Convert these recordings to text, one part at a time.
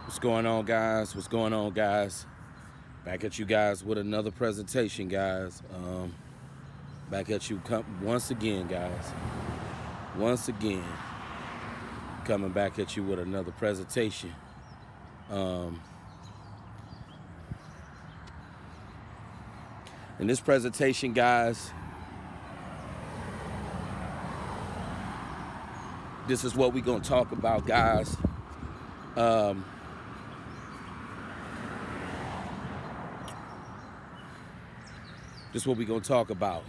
What's going on, guys? What's going on, guys? Back at you guys with another presentation, guys. Back at you once again, guys. Once again, coming back at you with another presentation. In this presentation, guys, this is what we're going to talk about, guys. This is what we're going to talk about.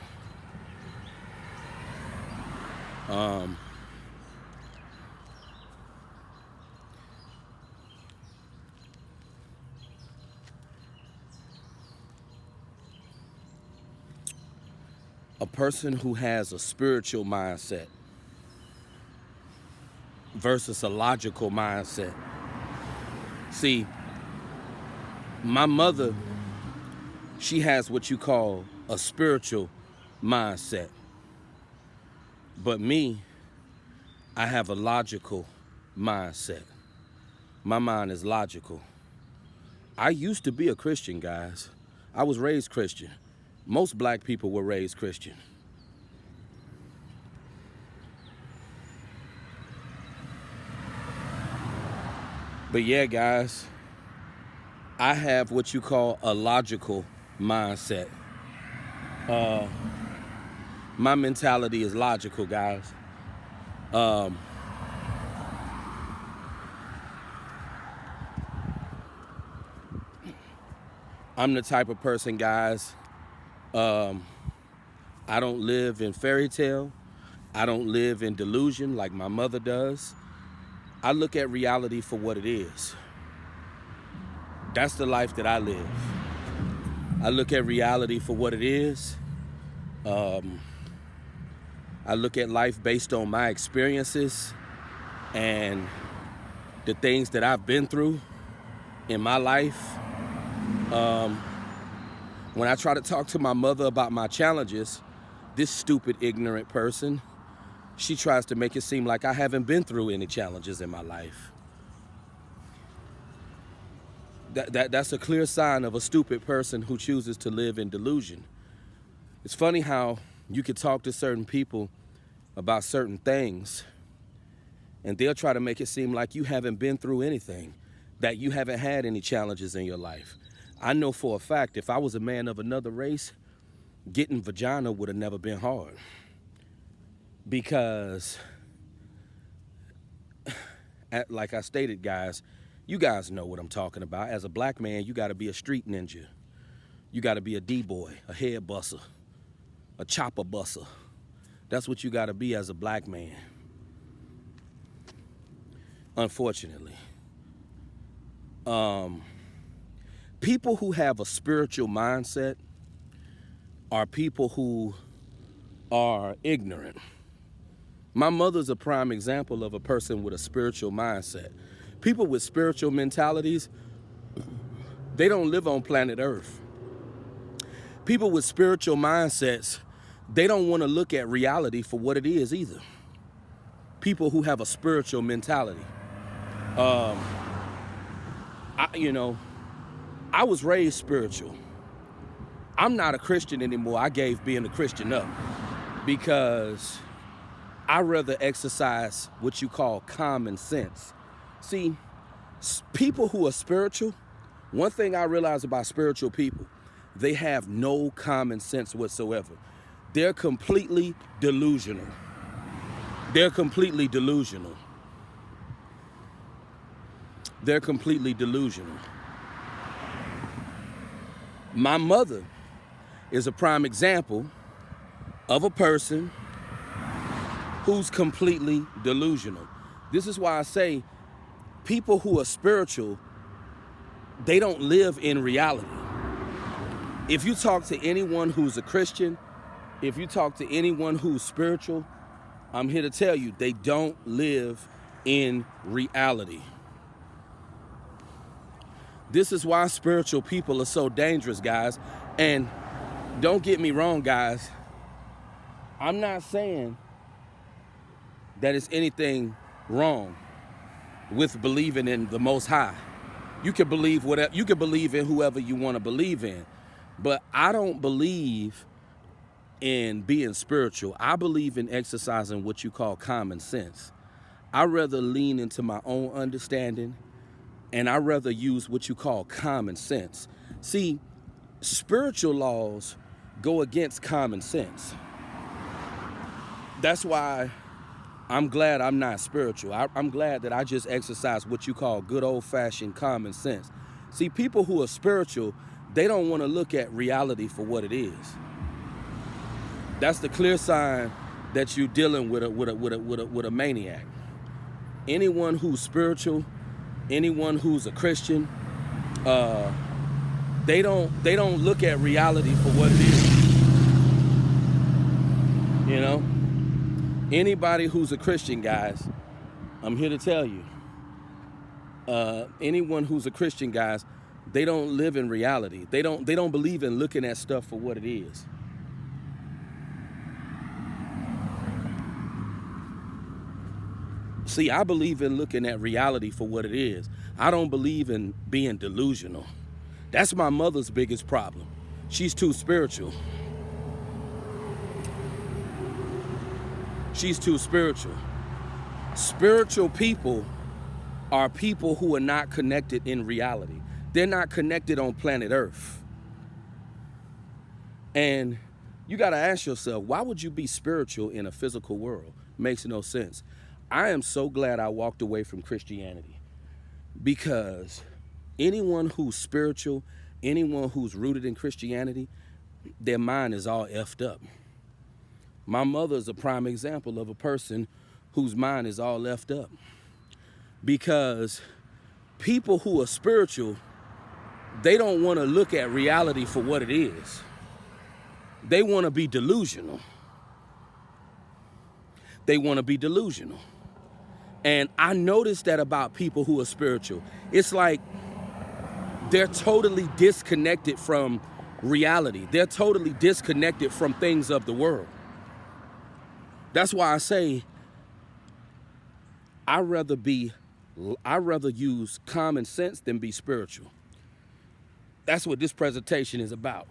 A person who has a spiritual mindset versus a logical mindset. See, my mother, she has what you call a spiritual mindset. But me, I have a logical mindset. My mind is logical. I used to be a Christian, guys. I was raised Christian. Most black people were raised Christian. But yeah, guys, I have what you call a logical mindset. My mentality is logical, guys. I'm the type of person, guys, I don't live in fairy tale. I don't live in delusion like my mother does. I look at reality for what it is. That's the life that I live. I look at reality for what it is. I look at life based on my experiences and the things that I've been through in my life. When I try to talk to my mother about my challenges, this stupid, ignorant person, she tries to make it seem like I haven't been through any challenges in my life. That's a clear sign of a stupid person who chooses to live in delusion. It's funny how you can talk to certain people about certain things, and they'll try to make it seem like you haven't been through anything, that you haven't had any challenges in your life. I know for a fact if I was a man of another race, getting vagina would have never been hard. Because, like I stated, guys, you guys know what I'm talking about. As a black man, you got to be a street ninja. You got to be a D-boy, a head busser, a chopper busser. That's what you got to be as a black man. Unfortunately. People who have a spiritual mindset are people who are ignorant. My mother's a prime example of a person with a spiritual mindset. People with spiritual mentalities, they don't live on planet Earth. People with spiritual mindsets, they don't want to look at reality for what it is either. People who have a spiritual mentality. I was raised spiritual. I'm not a Christian anymore. I gave being a Christian up because I rather exercise what you call common sense. See, people who are spiritual, one thing I realize about spiritual people, they have no common sense whatsoever. They're completely delusional. They're completely delusional. They're completely delusional. My mother is a prime example of a person who's completely delusional. This is why I say people who are spiritual, they don't live in reality. If you talk to anyone who's a Christian, if you talk to anyone who's spiritual, I'm here to tell you, they don't live in reality. This is why spiritual people are so dangerous, guys. And don't get me wrong, guys. I'm not saying that it's anything wrong with believing in the Most High. You can believe whatever, you can believe in whoever you want to believe in. But I don't believe in being spiritual. I believe in exercising what you call common sense. I rather lean into my own understanding, and I rather use what you call common sense. See, spiritual laws go against common sense. That's why I'm glad I'm not spiritual. I'm glad that I just exercise what you call good old-fashioned common sense. See, people who are spiritual, they don't want to look at reality for what it is. That's the clear sign that you're dealing with a maniac. Anyone who's spiritual, anyone who's a Christian, they don't look at reality for what it is. You know? Anybody who's a Christian, guys, I'm here to tell you, anyone who's a Christian, guys, they don't live in reality. They don't believe in looking at stuff for what it is. See, I believe in looking at reality for what it is. I don't believe in being delusional. That's my mother's biggest problem. She's too spiritual. She's too spiritual. Spiritual people are people who are not connected in reality. They're not connected on planet Earth. And you got to ask yourself, why would you be spiritual in a physical world? Makes no sense. I am so glad I walked away from Christianity, because anyone who's spiritual, anyone who's rooted in Christianity, their mind is all effed up. My mother is a prime example of a person whose mind is all left up, because people who are spiritual, they don't want to look at reality for what it is. They want to be delusional. They want to be delusional. And I noticed that about people who are spiritual. It's like they're totally disconnected from reality. They're totally disconnected from things of the world. That's why I say I'd rather use common sense than be spiritual. That's what this presentation is about.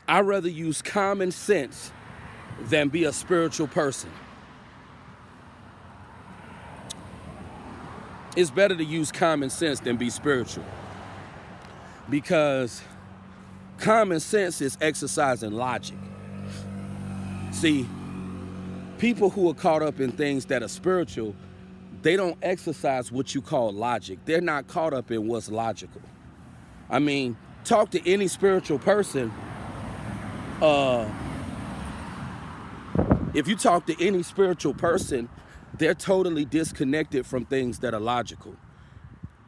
I'd rather use common sense than be a spiritual person. It's better to use common sense than be spiritual, because common sense is exercising logic. See, people who are caught up in things that are spiritual, they don't exercise what you call logic. They're not caught up in what's logical. I mean, talk to any spiritual person. If you talk to any spiritual person, they're totally disconnected from things that are logical.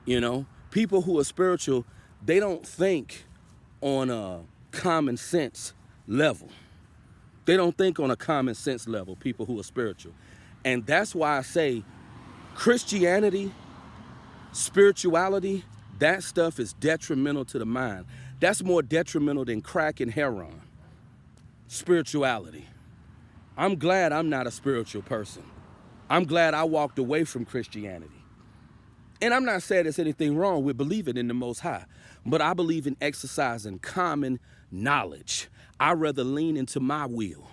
You know, people who are spiritual, they don't think on a common sense level. They don't think on a common sense level, people who are spiritual. And that's why I say Christianity, spirituality, that stuff is detrimental to the mind. That's more detrimental than crack and heroin. Spirituality. I'm glad I'm not a spiritual person. I'm glad I walked away from Christianity. And I'm not saying there's anything wrong with believing in the Most High, but I believe in exercising common knowledge. I'd rather lean into my will,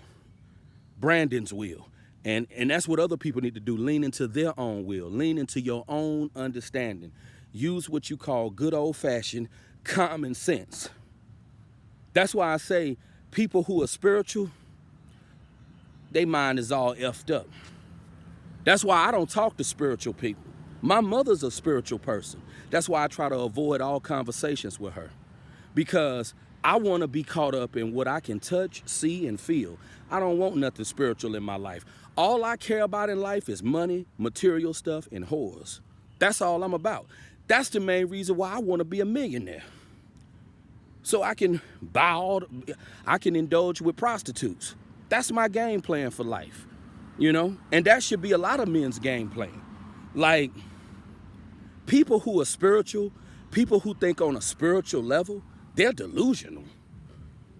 Brandon's will. And that's what other people need to do, lean into their own will, lean into your own understanding. Use what you call good old-fashioned common sense. That's why I say people who are spiritual, their mind is all effed up. That's why I don't talk to spiritual people. My mother's a spiritual person. That's why I try to avoid all conversations with her, because I want to be caught up in what I can touch, see, and feel. I don't want nothing spiritual in my life. All I care about in life is money, material stuff, and whores. That's all I'm about. That's the main reason why I want to be a millionaire. So I can I can indulge with prostitutes. That's my game plan for life, you know? And that should be a lot of men's game plan. Like, people who are spiritual, people who think on a spiritual level, they're delusional.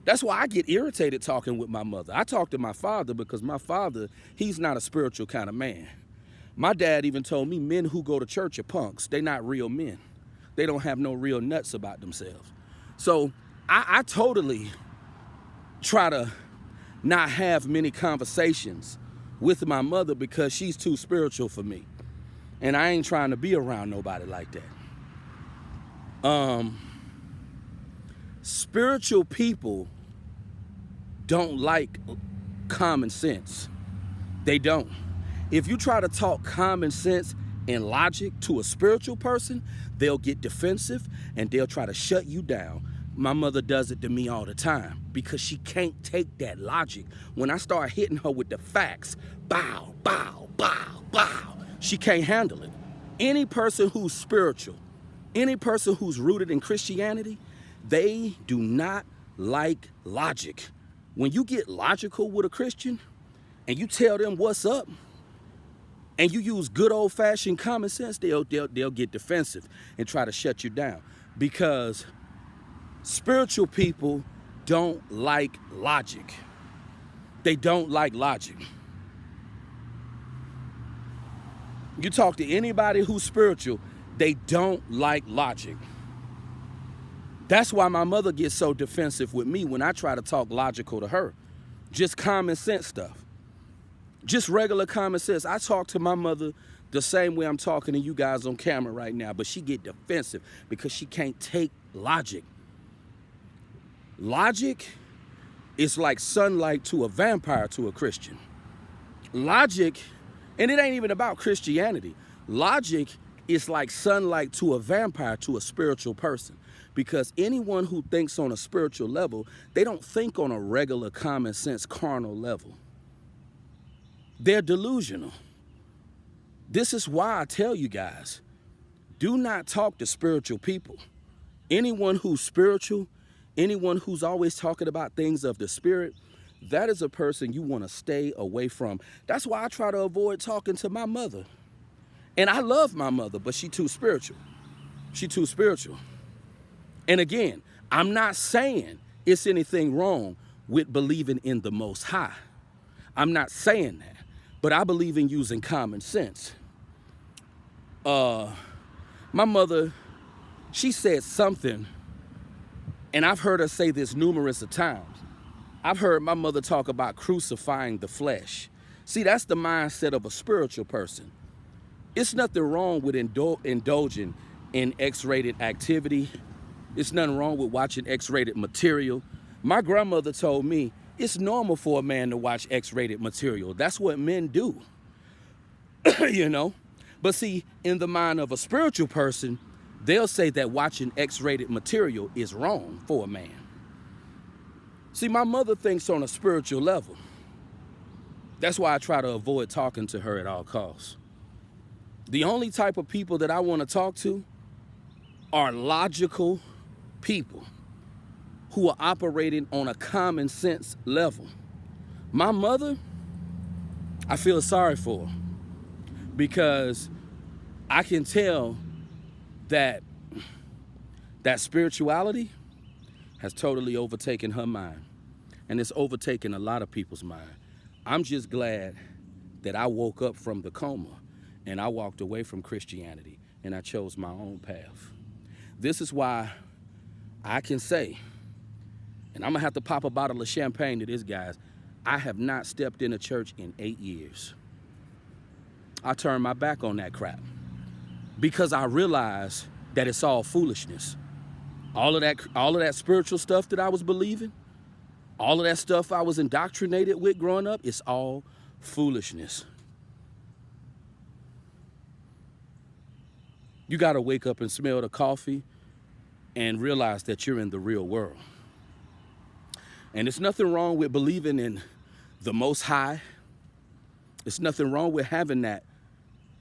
That's why I get irritated talking with my mother. I talk to my father because my father, he's not a spiritual kind of man. My dad even told me men who go to church are punks. They're not real men. They don't have no real nuts about themselves. So I totally try to not have many conversations with my mother because she's too spiritual for me. And I ain't trying to be around nobody like that. Spiritual people don't like common sense. They don't. If you try to talk common sense and logic to a spiritual person, they'll get defensive and they'll try to shut you down. My mother does it to me all the time because she can't take that logic. When I start hitting her with the facts, bow, bow, bow, bow, she can't handle it. Any person who's spiritual, any person who's rooted in Christianity, they do not like logic. When you get logical with a Christian and you tell them what's up and you use good old-fashioned common sense, they'll get defensive and try to shut you down because spiritual people don't like logic. They don't like logic. You talk to anybody who's spiritual, they don't like logic. That's why my mother gets so defensive with me when I try to talk logical to her. Just common sense stuff. Just regular common sense. I talk to my mother the same way I'm talking to you guys on camera right now, but she get defensive because she can't take logic. Logic is like sunlight to a vampire to a Christian. Logic, and it ain't even about Christianity. Logic is like sunlight to a vampire to a spiritual person. Because anyone who thinks on a spiritual level, they don't think on a regular common sense carnal level. They're delusional. This is why I tell you guys, do not talk to spiritual people. Anyone who's spiritual, anyone who's always talking about things of the spirit, that is a person you want to stay away from. That's why I try to avoid talking to my mother. And I love my mother, but she's too spiritual. She's too spiritual. And again, I'm not saying it's anything wrong with believing in the Most High. I'm not saying that. But I believe in using common sense. My mother, she said something, and I've heard her say this numerous of times. I've heard my mother talk about crucifying the flesh. See, that's the mindset of a spiritual person. It's nothing wrong with indulging in X-rated activity. It's nothing wrong with watching X-rated material. My grandmother told me it's normal for a man to watch X-rated material. That's what men do, you know? But see, in the mind of a spiritual person, they'll say that watching X-rated material is wrong for a man. See, my mother thinks on a spiritual level. That's why I try to avoid talking to her at all costs. The only type of people that I want to talk to are logical people who are operating on a common sense level. My mother, I feel sorry for her because I can tell that spirituality has totally overtaken her mind, and it's overtaken a lot of people's mind. I'm just glad that I woke up from the coma and I walked away from Christianity and I chose my own path. This is why I can say, and I'm gonna have to pop a bottle of champagne to this, guys, I have not stepped in a church in 8 years. I turned my back on that crap because I realized that it's all foolishness. All of that spiritual stuff that I was believing, all of that stuff I was indoctrinated with growing up, it's all foolishness. You gotta wake up and smell the coffee and realize that you're in the real world. And there's nothing wrong with believing in the Most High. There's nothing wrong with having that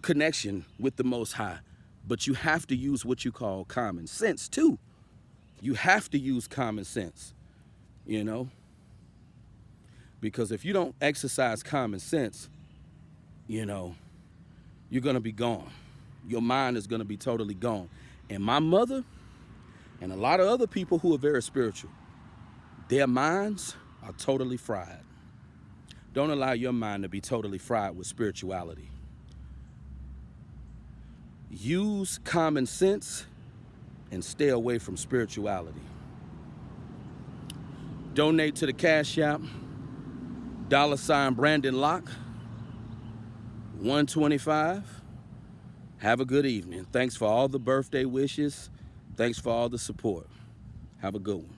connection with the Most High. But you have to use what you call common sense too. You have to use common sense, you know? Because if you don't exercise common sense, you know, you're gonna be gone. Your mind is gonna be totally gone. And my mother and a lot of other people who are very spiritual, their minds are totally fried. Don't allow your mind to be totally fried with spirituality. Use common sense and stay away from spirituality. Donate to the Cash App, $ Brandon Locke, 125. Have a good evening. Thanks for all the birthday wishes. Thanks for all the support. Have a good one.